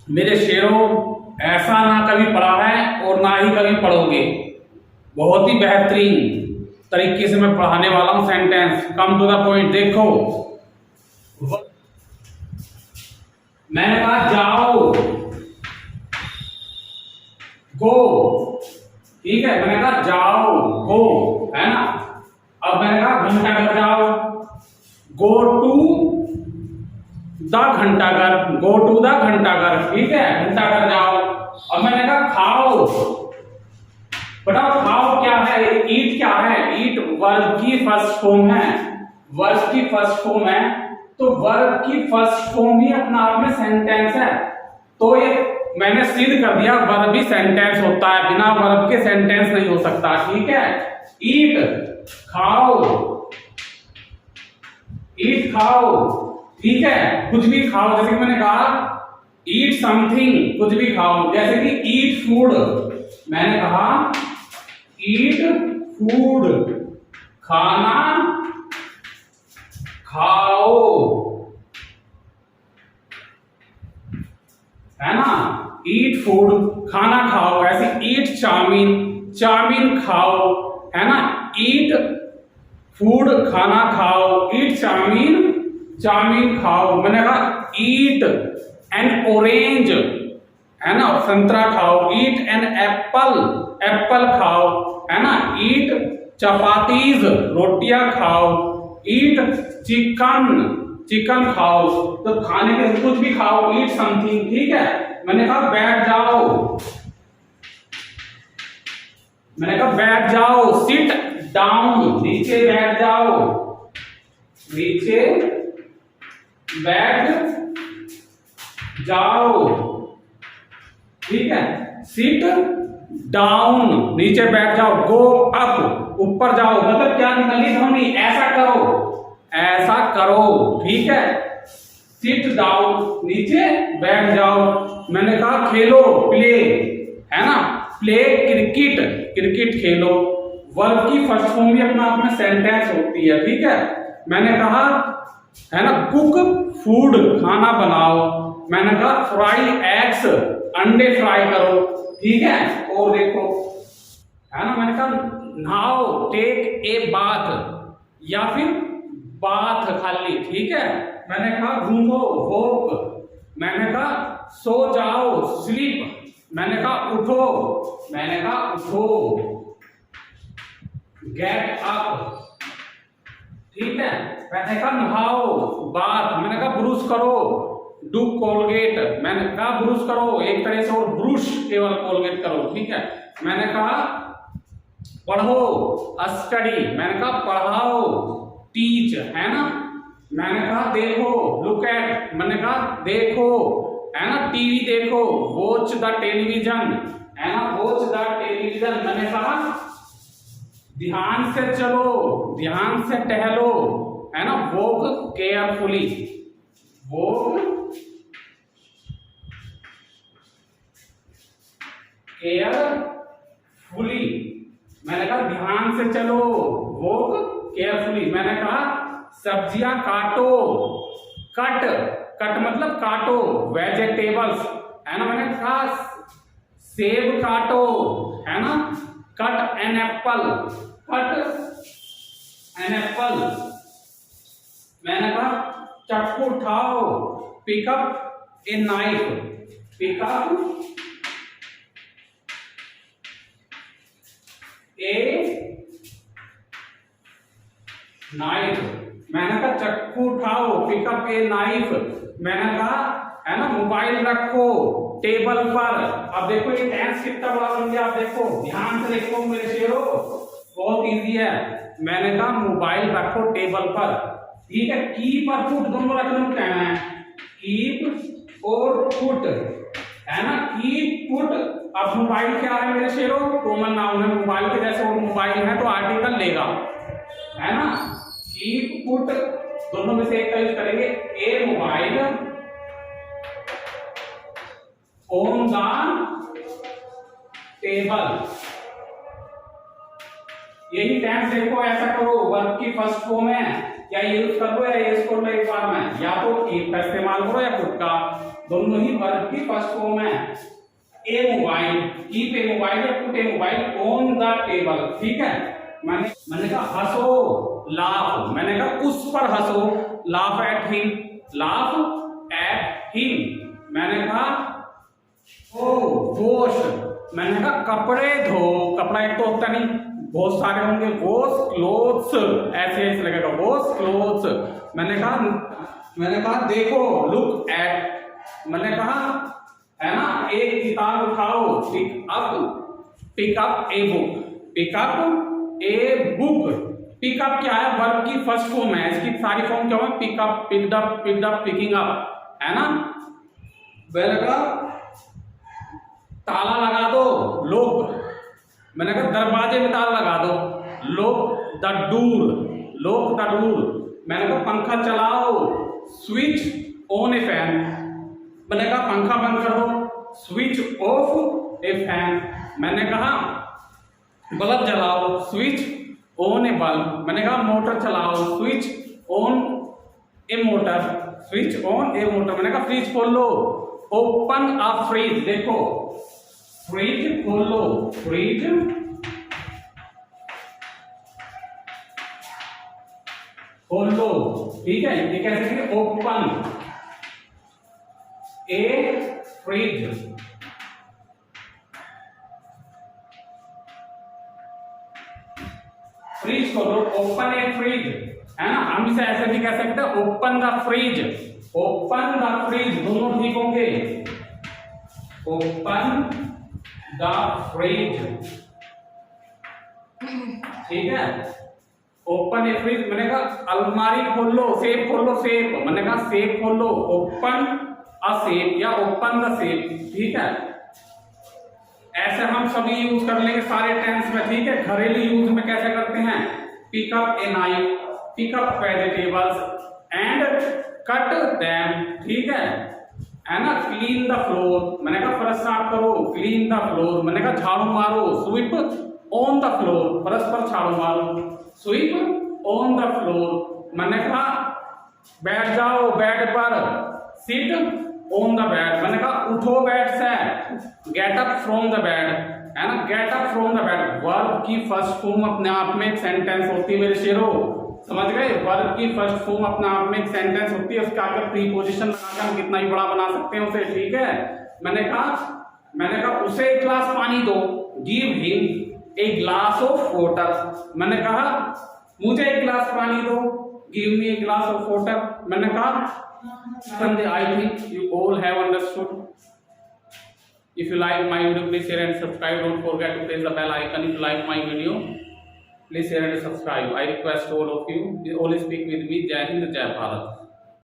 मेरे शेरों, ऐसा ना कभी पढ़ा है और ना ही कभी पढ़ोगे। बहुत ही बेहतरीन तरीके से मैं पढ़ाने वाला हूं sentence. Come to the point. देखो, मैंने कहा जाओ, गो, ठीक है। मैंने कहा जाओ, गो, है ना। अब मैंने कहा घंटाघर जाओ, go to the Ghantaghar, go to the Ghantaghar, ठीक है, घंटाघर जाओ। अब मैंने कहा खाओ, बताओ खाओ क्या है, ईट क्या है। ईट वर्ब की फर्स्ट फॉर्म है, वर्ब की फर्स्ट फॉर्म है, तो वर्ब की फर्स्ट फॉर्म ही अपना आप में सेंटेंस है। तो ये मैंने सिद्ध कर दिया, वर्ब ही सेंटेंस होता है, बिना वर्ब के सेंटेंस नहीं हो सकता, ठीक है। ईट खाओ, ईट खाओ, ठीक है, कुछ भी खाओ। जैसे कि मैंने कहा ईट समथिंग, कुछ भी खाओ। जैसे कि ईट फूड, मैंने कहा ईट फूड, खाना खाओ, है ना। ईट फूड, खाना खाओ। ऐसे ईट चाउमीन, चाउमीन खाओ, है ना। ईट फूड, खाना खाओ, ईट चाउमीन, चाउमीन खाओ। मैंने कहा ईट एन ऑरेंज, है ना, संतरा खाओ। ईट एन एप्पल, एप्पल खाओ, है ना। ईट चपातीज, रोटियां खाओ। ईट चिकन, चिकन खाओ। तो खाने के कुछ भी खाओ, ईट समथिंग, ठीक है। मैंने कहा बैठ जाओ, मैंने कहा बैठ जाओ, सिट डाउन, नीचे बैठ जाओ, नीचे बैठ जाओ, ठीक है। सिट डाउन, नीचे बैठ जाओ। गो अप, ऊपर जाओ। मतलब क्या निकली ध्वनि, ऐसा करो, ऐसा करो, ठीक है। सिट डाउन, नीचे बैठ जाओ। मैंने कहा खेलो, प्ले, है ना, प्ले क्रिकेट, क्रिकेट खेलो। वर्ब की फर्स्ट फॉर्म भी अपना आप में सेंटेंस होती है, ठीक है। मैंने कहा, है ना, कुक फूड, खाना बनाओ। मैंने कहा फ्राई एग्स, अंडे फ्राई करो, ठीक है। और देखो, है ना, मैंने कहा नहाओ, टेक ए बाथ, या फिर बाथ खाली, ठीक है। मैंने कहा घूमो, वॉक। मैंने कहा सो जाओ, स्लीप। मैंने कहा उठो, मैंने कहा उठो, गेट अप, ठीक है। मैंने कहा नहाओ, बाथ। मैंने कहा ब्रूश करो, डू कोलगेट। मैंने कहा ब्रूश करो, एक तरह से, और ब्रूश केवल कोलगेट करो, ठीक है। मैंने कहा पढ़ो, स्टडी। मैंने कहा पढ़ाओ, टीच, है ना। मैंने कहा देखो, लुक एट। मैंने कहा देखो, है ना, टीवी देखो, वॉच द टेलीविजन, है ना, वॉच द टेलीविजन। मैंने कहा ध्यान से चलो, ध्यान से टहलो, है ना, वॉक केयरफुली, वॉक केयरफुली। मैंने कहा ध्यान से चलो, वॉक केयरफुली। मैंने कहा सब्जियां काटो, कट, कट मतलब काटो, वेजिटेबल्स, है ना। मैंने कहा सेब काटो, है ना, cut an apple, cut an apple. मैंने कहा चाकू उठाओ, pick up a knife, pick up a knife. मैंने कहा चक्कू उठाओ, पिकअप ए नाइफ। मैंने कहा, है ना, मोबाइल रखो टेबल पर। अब देखो ये टेंस कितना बड़ा बन गया, आप देखो, ध्यान से देखो मेरे शेरों, बहुत इजी है। मैंने कहा मोबाइल रखो टेबल पर, ठीक है। कीप और पुट दोनों रखने को कहना है, कीप और पुट, है ना, कीप पुट। अब मोबाइल क्या है मेरे शेरों, कॉमन नाउन है मोबाइल के जैसे, वो मोबाइल है तो आर्टिकल लेगा, है ना। कीप पुट दोनों में से एक का यूज करेंगे। ए मोबाइल ऑन द टेबल, यही टेंस देखो, ऐसा करो, वर्ब की फर्स्ट फॉर्म है। क्या यूज कर लो या यूज कर लो एक बार में, या तो कीप का इस्तेमाल करो या पुट का, दोनों ही वर्ब की फर्स्ट फॉर्म है। ए मोबाइल, कीप ए मोबाइल या put A mobile on the table, ठीक है। मैंने कहा हंसो, लाफ, मैंने कहा उस पर हंसो, laugh at him, laugh at him. मैंने कहा ओ वॉश, मैंने कहा कपड़े धो, कपड़ा एक तो होता नहीं, बहुत सारे होंगे, वॉश क्लोथ्स, ऐसे ऐसे लगेगा वॉश क्लोथ्स। मैंने कहा देखो, लुक एट, मैंने कहा है ना, एक किताब उठाओ, pick up a book, pick up a book. Pick up क्या है, वर्ब की फर्स्ट फॉर्म है, इसकी सारी फॉर्म क्या है, pickup, picked up, picked up, picking up, है ना। मैंने कहा ताला लगा दो, लोग, मैंने कहा दरवाजे में ताला लगा दो, लोक द डोर, लोक द डोर। मैंने कहा पंखा चलाओ, स्विच ऑन ए फैन, मैंने कहा पंखा बंद कर दो, स्विच ऑफ ए फैन। मैंने कहा बल्ब जलाओ, स्विच ऑन ए बल्ब। मैंने कहा मोटर चलाओ, switch on A motor, switch on A motor. मैंने कहा फ्रिज खोल लो, ओपन अ फ्रिज, देखो फ्रिज खोलो, फ्रिज खोलो, ठीक है। ये कैसे करेंगे, ओपन ए फ्रिज, फ्रिज खोलो, ओपन ए फ्रिज, है ना। हम इसे ऐसे भी कह सकते हैं, open the fridge, open the fridge, दोनों ठीक होंगे, ओपन द फ्रिज, ठीक है। ओपन ए फ्रिज, मैंने कहा अलमारी खोल लो, सेफ खोल लो, सेफ, मैंने कहा सेफ खोल लो, ओपन अ सेफ या ओपन द सेफ, ठीक है। ऐसे हम सभी यूज कर लेंगे सारे टेंस में, ठीक है। घरेलू यूज में कैसे करते हैं, pickup a knife, pickup vegetables and cut them, ठीक है ना। क्लीन द फ्लोर, मैंने कहा फर्श साफ करो, क्लीन द फ्लोर। मैंने कहा झाड़ू मारो, स्वीप ऑन द फ्लोर, फर्श पर झाड़ू मारो, स्वीप ऑन द फ्लोर। मैंने कहा बैठ जाओ बेड पर, सिट ऑन द बेड। मैंने कहा उठो बेड से, get up from the bed, है ना, get up from the bed. Verb की फर्स्ट फॉर्म अपने आप में एक सेंटेंस होती है मेरे शेरों, समझ गए। वर्ब की फर्स्ट फॉर्म अपने आप में एक सेंटेंस होती है, उसके आगे प्रीपोजिशन लगाकर हम कितना ही बड़ा बना सकते हैं उसे, ठीक है। मैंने कहा उसे एक ग्लास पानी दो, give him a glass of water. मैंने कहा मुझे एक ग्लास पानी दो, give me a glass of water. मैंने कहा I think you all have understood. If you like my video, please share and subscribe. Don't forget to press the bell icon if you like my video. Please share and subscribe. I request all of you. Always speak with me. Jai Hind, Jai Bharat.